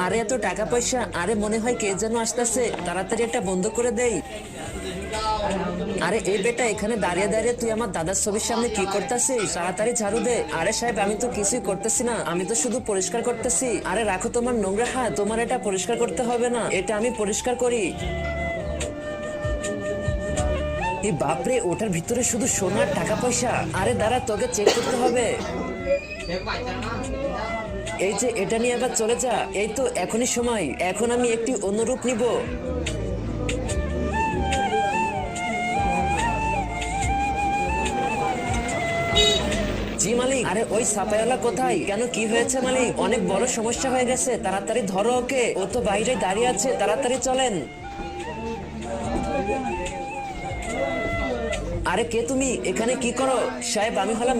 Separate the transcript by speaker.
Speaker 1: আরে এত টাকা পয়সা, আরে মনে হয় কে যেন আসতেছে, তাড়াতাড়ি একটা বন্ধ করে দেই। আরে এই বেটা, এখানে দাঁড়িয়ে দাঁড়িয়ে তুই আমার দাদার ছবির সামনে কি করতেছিস? তাড়াতাড়ি ঝাড়ু দে। আরে সাহেব, আমি তো কিছুই করতেছি না, আমি তো শুধু পরিষ্কার করতেছি। আরে রাখো তোমার নোংরা হাত, তোমার এটা পরিষ্কার করতে হবে না, এটা আমি পরিষ্কার করি। এই বাপরে, ওটার ভিতরে শুধু সোনার টাকা পয়সা। আরে দাঁড়া, তোকে চেক করতে হবে। এই যে এটা নিয়ে এবার চলে যা। এই তো এখনই সময়, এখন আমি একটি অনুরূপ নিব। জি মালিক। আরে ওই সাপাইওয়ালা কোথায়? কেন, কি হয়েছে মালিক? অনেক বড় সমস্যা হয়ে গেছে, তাড়াতাড়ি ধরো ওকে, ও তো বাইরে দাঁড়িয়ে আছে, তাড়াতাড়ি চলেন। আরে কে তুমি? এখানে কি করো? সাহেব, আমি হলাম